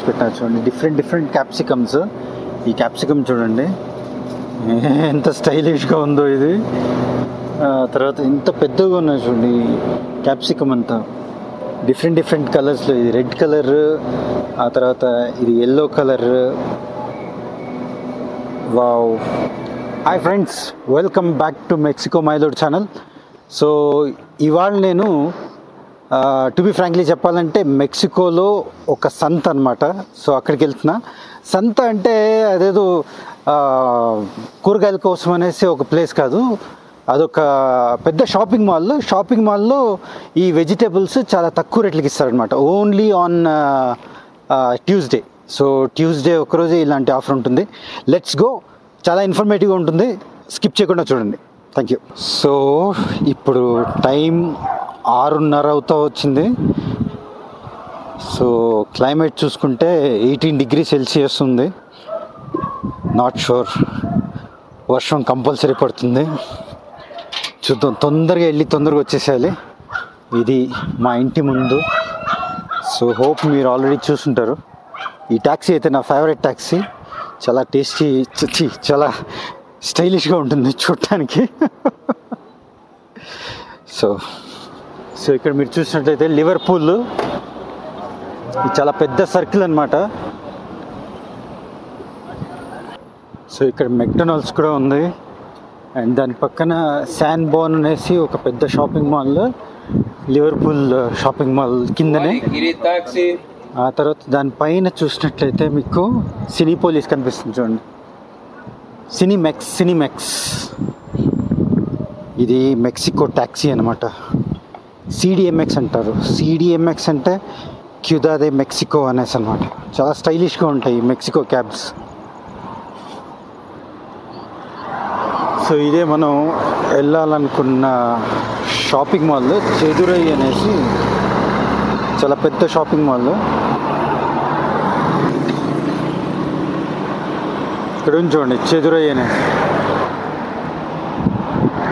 పెట్టినా చూడండి, different capsicums. ఈ క్యాప్సికమ్ చూడండి ఎంత స్టైలిష్గా ఉందో ఇది. తర్వాత ఎంత పెద్దగా ఉన్నాయి చూడండి క్యాప్సికమ్ అంతా, డిఫరెంట్ కలర్స్లో. ఇది రెడ్ కలర్, ఆ తర్వాత ఇది yellow colour. Wow. Hi friends, welcome back to Mexico మైలోడ్ ఛానల్. సో ఇవాళ నేను టు బి ఫ్రాంక్లీ చెప్పాలంటే మెక్సికోలో ఒక సంత అనమాట. సో అక్కడికి వెళ్తున్నా. సంత అంటే అదేదో కూరగాయల కోసం అనేసి ఒక ప్లేస్ కాదు, అదొక పెద్ద షాపింగ్ మాల్లో ఈ వెజిటేబుల్స్ చాలా తక్కువ రేట్లకి ఇస్తారనమాట. Only on Tuesday. So Tuesday ఒకరోజు ఇలాంటి ఆఫర్ ఉంటుంది. Let's go. చాలా ఇన్ఫర్మేటివ్గా ఉంటుంది, స్కిప్ చేయకుండా చూడండి. Thank you. సో ఇప్పుడు టైం 6:30 అవుతా వచ్చింది. సో క్లైమేట్ చూసుకుంటే 18 degrees Celsius ఉంది. నాట్ షూర్, వర్షం కంపల్సరీ పడుతుంది. చూద్దాం, తొందరగా వెళ్ళి తొందరగా వచ్చేసేయాలి. ఇది మా ఇంటి ముందు. సో హోప్ మీరు ఆల్రెడీ చూసుంటారు. ఈ ట్యాక్సీ అయితే నా ఫేవరెట్ ట్యాక్సీ. చాలా టేస్టీ, చాలా స్టైలిష్గా ఉంటుంది చూడటానికి. సో ఇక్కడ మీరు చూసినట్లయితే లివర్పూల్, ఇది చాలా పెద్ద సర్కిల్ అనమాట. సో ఇక్కడ మెక్డొనాల్డ్స్ కూడా ఉంది. అండ్ దాని పక్కన శాన్ బోన్ అనేసి ఒక పెద్ద shopping mall, Liverpool shopping mall కిందనే. ఆ తర్వాత దానిపైన చూసినట్లయితే మీకు సినీపోలిస్ కనిపిస్తుంది చూడండి, సినీమెక్స్. ఇది మెక్సికో ట్యాక్సీ అనమాట. సిడిఎంఎక్స్ అంటారు. సిడిఎంఎక్స్ అంటే క్యూదా దే మెక్సికో అనేసి అనమాట. చాలా స్టైలిష్గా ఉంటాయి మెక్సికో క్యాబ్స్. సో ఇదే మనం వెళ్ళాలనుకున్న షాపింగ్ మాల్, చెదురై అనేసి చాలా పెద్ద షాపింగ్ మాల్. ఇక్కడ చూడండి చెదురై అనేసి.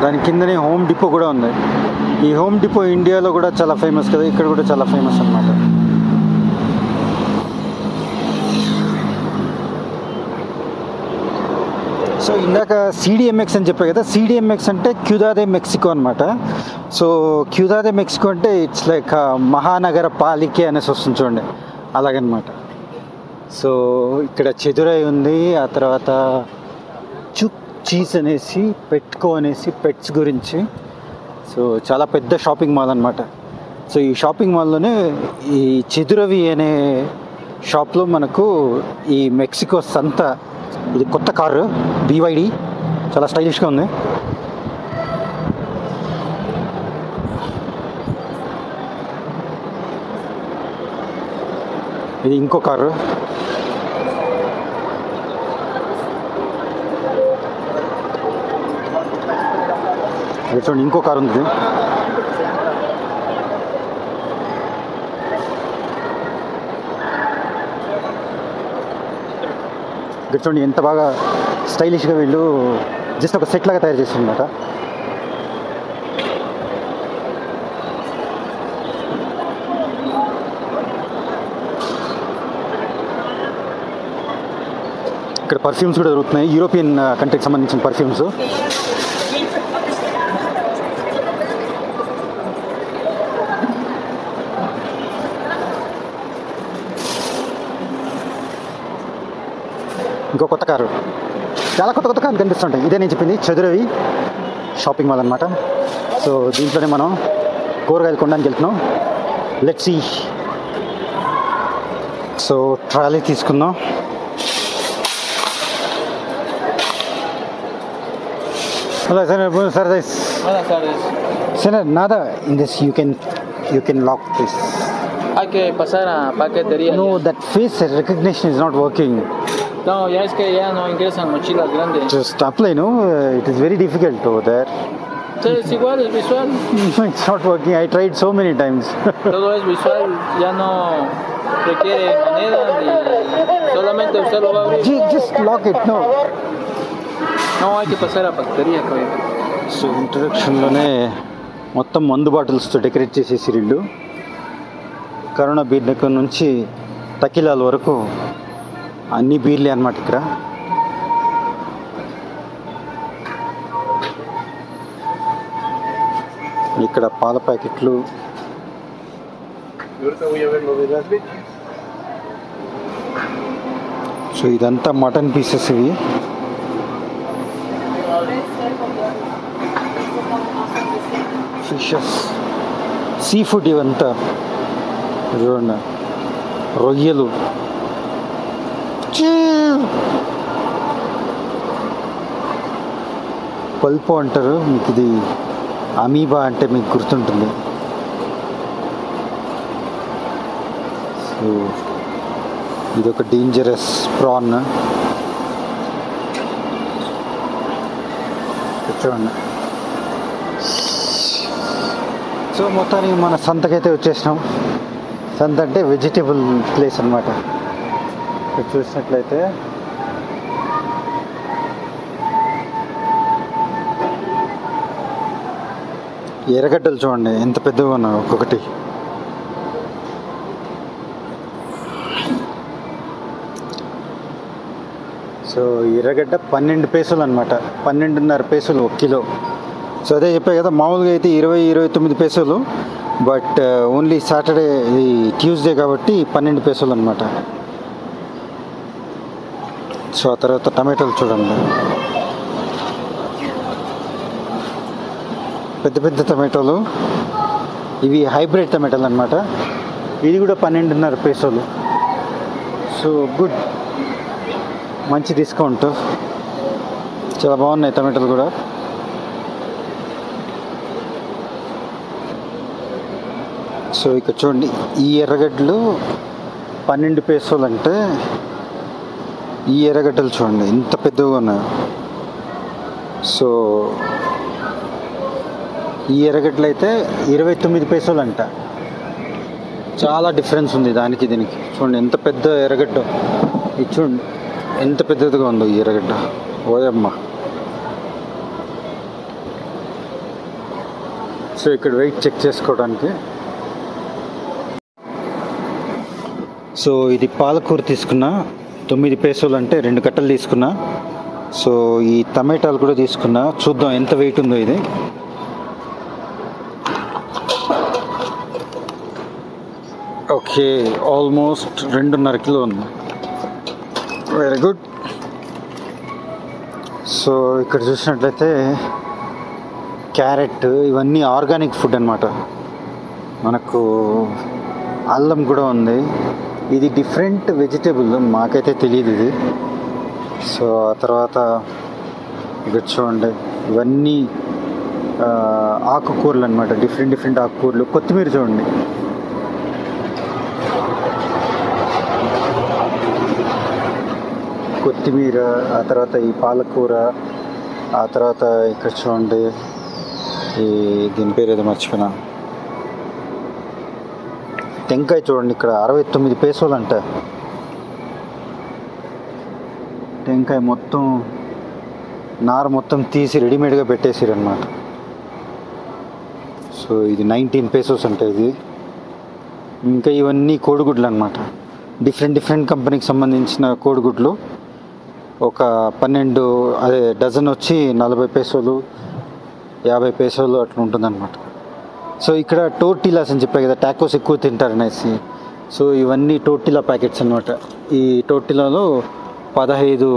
దాని కిందనే హోమ్ డిపో కూడా ఉంది. ఈ హోమ్ డిపో ఇండియాలో కూడా చాలా ఫేమస్ కదా, ఇక్కడ కూడా చాలా ఫేమస్ అన్నమాట. సో ఇందాక సిడిఎంఎక్స్ అని చెప్పారు కదా, సిడిఎంఎక్స్ అంటే క్యూదా దే మెక్సికో అనమాట. సో క్యూదా దే మెక్సికో అంటే ఇట్స్ లైక్ మహానగర పాలికే అనేసి వస్తుంది చూడండి, అలాగనమాట. సో ఇక్కడ చెదురై ఉంది. ఆ తర్వాత చుక్ చీజ్ అనేసి, పెట్కో అనేసి పెట్స్ గురించి. సో చాలా పెద్ద షాపింగ్ మాల్ అనమాట. సో ఈ షాపింగ్ మాల్లోనే ఈ చెదురవి అనే షాప్లో మనకు ఈ మెక్సికో సంత. ఇది కొత్త కారు BYD, చాలా స్టైలిష్గా ఉంది. ఇది ఇంకో కారు. చూడండి, ఇంకో కారు ఉంది. చూడండి ఎంత బాగా స్టైలిష్గా వీళ్ళు జస్ట్ ఒక సెట్ లాగా తయారు చేస్తారన్నమాట. ఇక్కడ పర్ఫ్యూమ్స్ కూడా దొరుకుతున్నాయి, యూరోపియన్ కంట్రీకి సంబంధించిన పర్ఫ్యూమ్స్. ఇంకో కొత్త కారు, చాలా కొత్త కార్లు కనిపిస్తుంటాయి. ఇదే నేను చెప్పింది చెదురవి షాపింగ్ మాల్ అనమాట. సో దీంట్లోనే మనం కూరగాయలు కొనడానికి వెళ్తున్నాం. Let's see. సో ట్రాలీ తీసుకుందాం. Hola, señor. Buenas tardes. Buenas tardes. Señor, nada in this you can lock this. Hay que pasar a paquetería. No, that face recognition is not working. No, ya es que ya no ingresan mochilas grandes. Just apply, no? It is very difficult over there. Sí, es igual, es visual. No, it's not working. I tried so many times. Todo es visual, ya no requiere moneda ni solamente usted lo va a abrir. Just lock it, no. No, hay que pasar a paquetería, creo. So ఇంట్రడక్షన్లోనే మొత్తం మందు బాటిల్స్తో decorate చేసేసి వీళ్ళు corona beer దగ్గర నుంచి తకిలాల వరకు అన్ని బీర్లే అన్నమాట ఇక్కడ. ఇక్కడ పాల ప్యాకెట్లు, సో ఇదంతా మటన్ పీసెస్ ఇవి. ఫిషెస్, సీ ఫుడ్ ఇవంతా చూడండి. రొయ్యలు, పల్పు అంటారు. మీకు ఇది అమీబా అంటే మీకు గుర్తుంటుంది. సో ఇది ఒక డేంజరస్ ప్రాన్. చూడండి. సో మొత్తానికి మన సంతకైతే వచ్చేసినాం. సంత అంటే వెజిటేబుల్ ప్లేస్ అన్నమాట. ఇక్కడ చూసినట్లయితే ఎర్రగడ్డలు చూడండి ఎంత పెద్దగా ఉన్నాయి ఒక్కొక్కటి. సో ఎర్రగడ్డ 12 పైసలు అనమాట, 12.5 పైసలు 1 కిలో. సో అదే చెప్పాయి కదా, మామూలుగా అయితే 20-29 పైసలు, బట్ ఓన్లీ సాటర్డే, ఇది ట్యూస్డే కాబట్టి 12 పైసలు అనమాట. సో ఆ తర్వాత టమాటాలు చూడండి, పెద్ద పెద్ద టమాటాలు. ఇవి హైబ్రిడ్ టమాటాలు అనమాట. ఇది కూడా 12.5 పైసలు. సో గుడ్, మంచి డిస్కౌంట్, చాలా బాగున్నాయి టమాటాలు కూడా. సో ఇక్కడ చూడండి, ఈ ఎర్రగడ్డలు 12 పైసలు అంటే ఈ ఎర్రగడ్డలు చూడండి ఎంత పెద్దగా ఉన్నాయి. సో ఈ ఎర్రగడ్డలు అయితే 29 పైసలు అంట. చాలా డిఫరెన్స్ ఉంది దానికి దీనికి. చూడండి ఎంత పెద్ద ఎర్రగడ్డ, ఇది చూడండి ఎంత పెద్దదిగా ఉందో ఈ ఎర్రగడ్డ. ఓయమ్మ. సో ఇక్కడ వెయిట్ చెక్ చేసుకోవడానికి. సో ఇది పాలకూర తీసుకున్నా 9 పైసలు అంటే 2 కట్టలు తీసుకున్నా. సో ఈ టమాటాలు కూడా తీసుకున్నా, చూద్దాం ఎంత వెయిట్ ఉందో ఇది. ఓకే, ఆల్మోస్ట్ 2.5 కిలో ఉంది. Very good. సో ఇక్కడ చూసినట్లయితే క్యారెట్, ఇవన్నీ ఆర్గానిక్ ఫుడ్ అన్నమాట. మనకు అల్లం కూడా ఉంది. ఇది డిఫరెంట్ వెజిటేబుల్, మాకైతే తెలియదు ఇది. సో ఆ తర్వాత ఇక్కడ చూడండి, ఇవన్నీ ఆకుకూరలు అనమాట, డిఫరెంట్ ఆకుకూరలు. కొత్తిమీర చూడండి, కొత్తిమీర, ఆ తర్వాత ఈ పాలకూర, ఆ తర్వాత ఇక్కడ చూడండి ఈ దీని పేరు ఏదో మర్చిపోయినా, టెంకాయ చూడండి ఇక్కడ 69 పైసలు అంట. టెంకాయ మొత్తం నార మొత్తం తీసి రెడీమేడ్గా పెట్టేసారు అనమాట. సో ఇది 19 పైసస్ అంటే ఇది. ఇంకా ఇవన్నీ కోడిగుడ్లు అనమాట, డిఫరెంట్ కంపెనీకి సంబంధించిన కోడిగుడ్లు. ఒక 12, అదే డజన్ వచ్చి 40 పైసలు 50 పైసలు అట్లా ఉంటుందన్నమాట. సో ఇక్కడ టోర్టిలాస్ అని చెప్పాయి కదా, టాకోస్ ఎక్కువ తింటారు అనేసి. సో ఇవన్నీ టోర్టిలా ప్యాకెట్స్ అనమాట. ఈ టోర్టిలాలో 15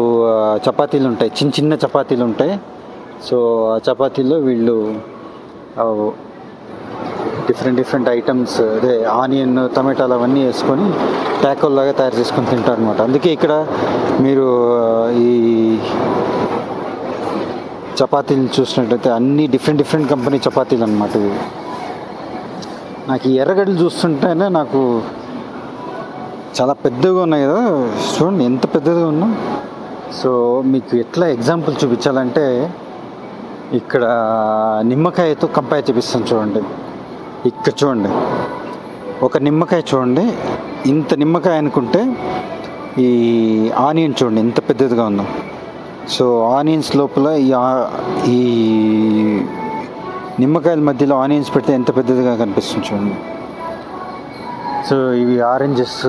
చపాతీలు ఉంటాయి, చిన్న చపాతీలు ఉంటాయి. సో ఆ చపాతీల్లో వీళ్ళు డిఫరెంట్ ఐటమ్స్, అదే ఆనియన్, టమాటాలు అవన్నీ వేసుకొని టాకోల్లాగా తయారు చేసుకొని తింటారు అనమాట. అందుకే ఇక్కడ మీరు ఈ చపాతీలు చూసినట్టయితే అన్నీ డిఫరెంట్ కంపెనీ చపాతీలు అనమాట. ఇవి నాకు ఈ ఎర్రగడ్డలు చూస్తుంటేనే నాకు చాలా పెద్దగా ఉన్నాయి కదా, చూడండి ఎంత పెద్దగా ఉన్నా. సో మీకు ఎట్లా ఎగ్జాంపుల్ చూపించాలంటే, ఇక్కడ నిమ్మకాయతో కంపేర్ చేపిస్తాను చూడండి. ఇక్కడ చూడండి, ఒక నిమ్మకాయ చూడండి, ఇంత నిమ్మకాయ అనుకుంటే ఈ ఆనియన్ చూడండి ఎంత పెద్దదిగా ఉందో. సో ఆనియన్స్ లోపల ఈ నిమ్మకాయల మధ్యలో ఆనియన్స్ పెడితే ఎంత పెద్దదిగా కనిపిస్తుంది చూడండి. సో ఇవి ఆరెంజెస్,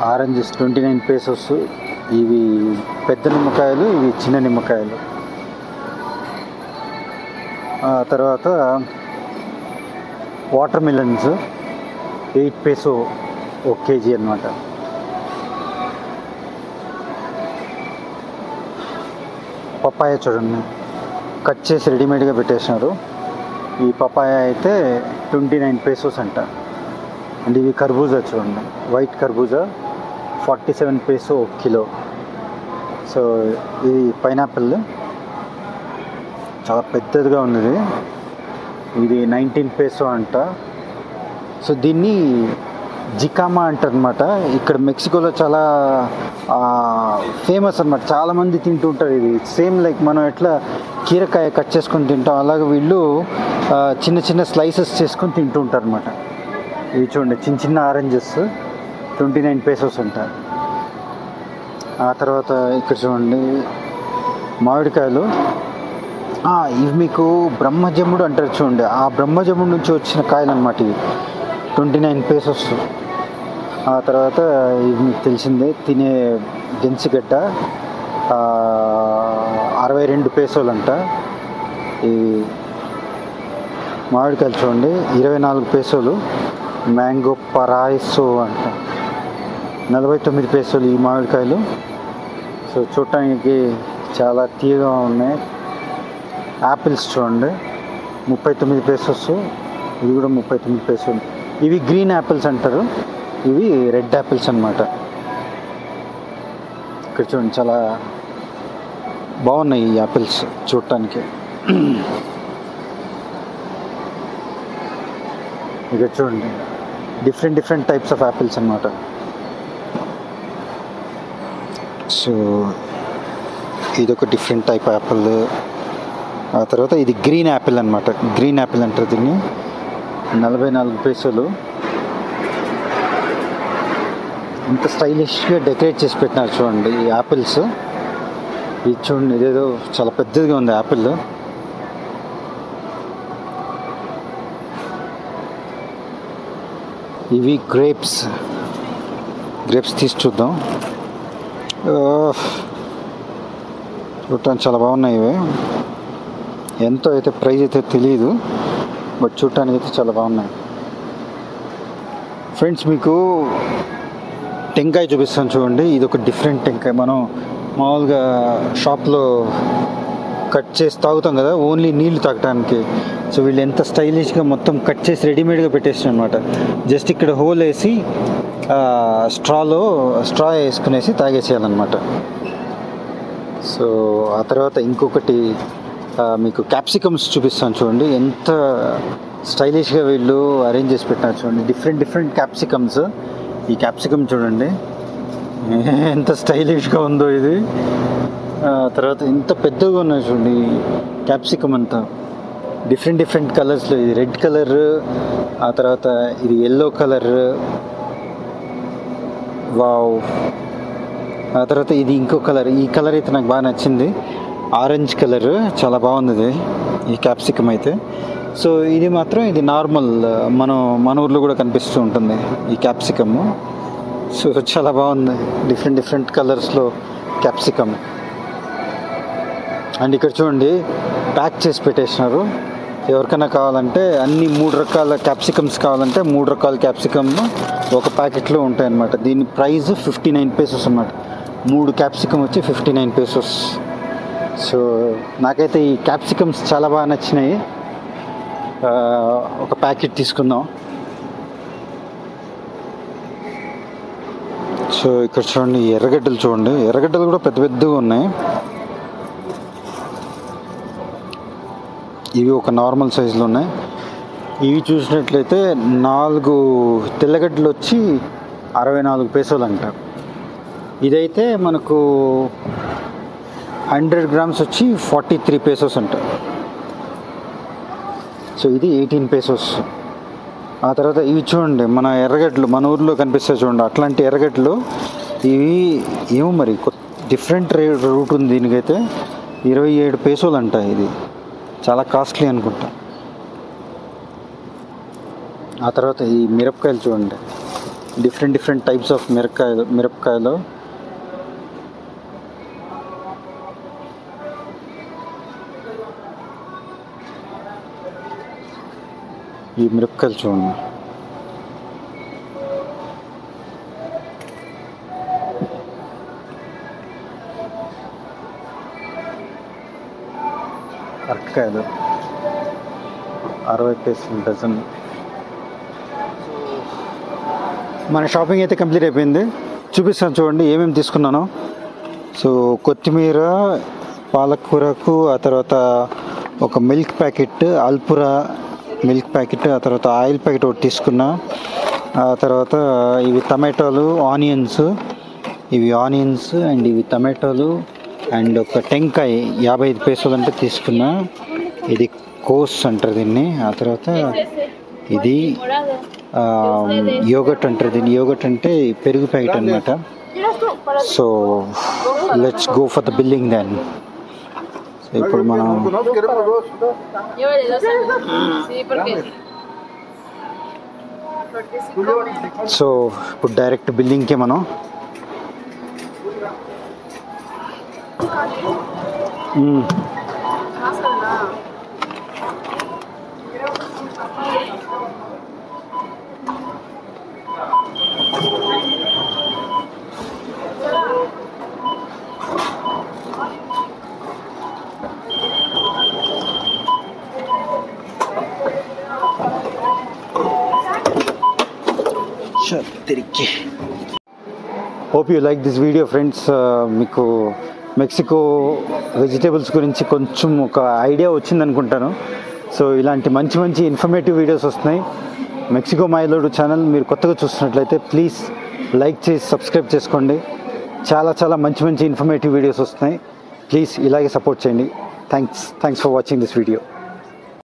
ఆరెంజెస్ 29 pesos. ఇవి పెద్ద నిమ్మకాయలు, ఇవి చిన్న నిమ్మకాయలు. తర్వాత వాటర్ మిలన్స్ 8 peso 1 kg అన్నమాట. పపాయ చూడండి, కట్ చేసి రెడీమేడ్గా పెట్టేసినారు. ఈ పపాయ అయితే 29 pesos అంట. అండ్ ఇవి కర్బూజా చూడండి, వైట్ కర్బూజా 47 peso 1 kilo. సో ఇది పైనాపిల్ చాలా పెద్దదిగా ఉన్నది, ఇది 19 peso అంట. సో దీన్ని జికామా అంటారనమాట. ఇక్కడ మెక్సికోలో చాలా ఫేమస్ అనమాట, చాలామంది తింటూ ఉంటారు. ఇది సేమ్ లైక్ మనం ఎట్లా కీరకాయ కట్ చేసుకొని తింటాం, అలాగే వీళ్ళు చిన్న చిన్న స్లైసెస్ చేసుకొని తింటూ ఉంటారు అనమాట. ఇవి చూడండి, చిన్న చిన్న ఆరెంజెస్ 29 pesos అంట. ఆ తర్వాత ఇక్కడ చూడండి మామిడికాయలు, ఇవి మీకు బ్రహ్మజముడు అంటారు చూడండి, ఆ బ్రహ్మజముడు నుంచి వచ్చిన కాయలు అనమాట ఇవి, 29 pesos. ఆ తర్వాత ఇది మీకు తెలిసిందే, తినే గెంచిగడ్డ 62 pesos అంట. ఈ మామిడికాయలు చూడండి 24 pesos. మ్యాంగో పరాయిసో అంట 49 pesos ఈ మామిడికాయలు. సో చూడటానికి చాలా తీయగా ఉన్నాయి. యాపిల్స్ చూడండి 39 pesos, ఇవి కూడా 39 pesos. ఇవి గ్రీన్ యాపిల్స్ అంటారు, ఇవి రెడ్ యాపిల్స్ అన్నమాట. ఇక్కడ చూడండి చాలా బాగున్నాయి ఈ యాపిల్స్ చూడటానికి. ఇక్కడ చూడండి డిఫరెంట్ టైప్స్ ఆఫ్ యాపిల్స్ అన్నమాట. సో ఇదొక డిఫరెంట్ టైప్ యాపిల్. ఆ తర్వాత ఇది గ్రీన్ యాపిల్ అనమాట, గ్రీన్ యాపిల్ అంటారు దీన్ని, 44 pesos. ఇంత స్టైలిష్గా డెకరేట్ చేసి పెట్టినారు చూడండి ఈ యాపిల్స్. ఇది చూడండి, ఇదేదో చాలా పెద్దదిగా ఉంది యాపిల్. ఇవి గ్రేప్స్ తీసి చూద్దాం. చూడటానికి చాలా బాగున్నాయి ఇవి. ఎంతో అయితే ప్రైస్ అయితే తెలియదు, బట్ చూడటానికి అయితే చాలా బాగున్నాయి. ఫ్రెండ్స్ మీకు టెంకాయ చూపిస్తాను చూడండి, ఇది ఒక డిఫరెంట్ టెంకాయ. మనం మామూలుగా షాప్లో కట్ చేసి తాగుతాం కదా, ఓన్లీ నీళ్ళు తాగటానికి. సో వీళ్ళు ఎంత స్టైలిష్గా మొత్తం కట్ చేసి రెడీమేడ్గా పెట్టేసారు అనమాట. జస్ట్ ఇక్కడ హోల్ వేసి స్ట్రా వేసుకునేసి తాగేసేయాలన్నమాట. సో ఆ తర్వాత ఇంకొకటి మీకు క్యాప్సికమ్స్ చూపిస్తాను చూడండి, ఎంత స్టైలిష్గా వీళ్ళు అరేంజ్ చేసి పెట్టినారు చూడండి. Different capsicums. ఈ క్యాప్సికమ్ చూడండి ఎంత స్టైలిష్గా ఉందో ఇది. తర్వాత ఇంత పెద్దగా ఉన్నాయి చూడండి క్యాప్సికమ్ అంతా, డిఫరెంట్ కలర్స్లో. ఇది రెడ్ కలర్, ఆ తర్వాత ఇది ఎల్లో కలర్, వావ్. ఆ తర్వాత ఇది ఇంకో కలర్, ఈ కలర్ అయితే నాకు బాగా నచ్చింది, ఆరెంజ్ కలర్, చాలా బాగుంది ఇది ఈ క్యాప్సికమ్ అయితే. సో ఇది మాత్రం ఇది నార్మల్, మన ఊర్లో కూడా కనిపిస్తూ ఉంటుంది ఈ క్యాప్సికమ్. సో చాలా బాగుంది, డిఫరెంట్ కలర్స్లో క్యాప్సికమ్. అండ్ ఇక్కడ చూడండి ప్యాక్ చేసి పెట్టేసినారు. ఎవరికైనా కావాలంటే అన్ని 3 రకాల క్యాప్సికమ్స్ కావాలంటే 3 రకాల క్యాప్సికమ్ ఒక ప్యాకెట్లో ఉంటాయన్నమాట. దీని ప్రైస్ 59 pesos అన్నమాట. 3 క్యాప్సికమ్ వచ్చి 59 pesos. సో నాకైతే ఈ క్యాప్సికమ్స్ చాలా బాగా నచ్చినాయి. ఒక ప్యాకెట్ తీసుకుందాం. సో ఇక్కడ చూడండి ఎర్రగడ్డలు చూడండి, ఎర్రగడ్డలు కూడా పెద్దగా ఉన్నాయి. ఇవి ఒక నార్మల్ సైజులో ఉన్నాయి. ఇవి చూసినట్లయితే 4 తెల్లగడ్డలు వచ్చి 64 pesos అంట. ఇదైతే మనకు 100 grams వచ్చి 43 pesos అంట. సో ఇది 18 pesos. ఆ తర్వాత ఇవి చూడండి మన ఎర్రగడ్డలు, మన ఊర్లో కనిపిస్తాయి చూడండి, అట్లాంటి ఎర్రగడ్డలు. ఇవి ఏమో మరి డిఫరెంట్ రూట్ ఉంది దీనికైతే, 27 pesos అంట. ఇది చాలా కాస్ట్లీ అనుకుంటా. ఆ తర్వాత ఈ మిరపకాయలు చూడండి, డిఫరెంట్ టైప్స్ ఆఫ్ మిరపకాయలు. ఈ మిరపకాయలు చూడండి. అరటికాయలు 60 పైసలు డజన్. మన షాపింగ్ అయితే కంప్లీట్ అయిపోయింది. చూపిస్తాను చూడండి ఏమేమి తీసుకున్నాను. సో కొత్తిమీర, పాలకూరకు, ఆ తర్వాత ఒక మిల్క్ ప్యాకెట్, అల్పురా మిల్క్ ప్యాకెట్, ఆ తర్వాత ఆయిల్ ప్యాకెట్ ఒకటి తీసుకున్నా. ఆ తర్వాత ఇవి టమాటోలు, ఆనియన్స్ అండ్ ఇవి టమాటోలు అండ్ ఒక టెంకాయ 55 పైసలు అంటే తీసుకున్నా. ఇది కోస్ అంటారు దీన్ని. ఆ తర్వాత ఇది యోగట్ అంటారు దీన్ని. యోగట్ అంటే పెరుగు ప్యాకెట్ అనమాట. So let's go for the billing then. సో ఇప్పుడు మనం ఇప్పుడు డైరెక్ట్ బిల్లింగ్కే మనం తిరిగి. Hope you like this video friends. మీకు మెక్సికో వెజిటేబుల్స్ గురించి కొంచెం ఒక ఐడియా వచ్చింది అనుకుంటాను. సో ఇలాంటి మంచి ఇన్ఫర్మేటివ్ వీడియోస్ వస్తున్నాయి. మెక్సికో మాయలోడు ఛానల్ మీరు కొత్తగా చూస్తున్నట్లయితే ప్లీజ్ లైక్ చేసి సబ్స్క్రైబ్ చేసుకోండి. చాలా మంచి ఇన్ఫర్మేటివ్ వీడియోస్ వస్తున్నాయి. ప్లీజ్ ఇలాగే సపోర్ట్ చేయండి. Thanks for watching this video.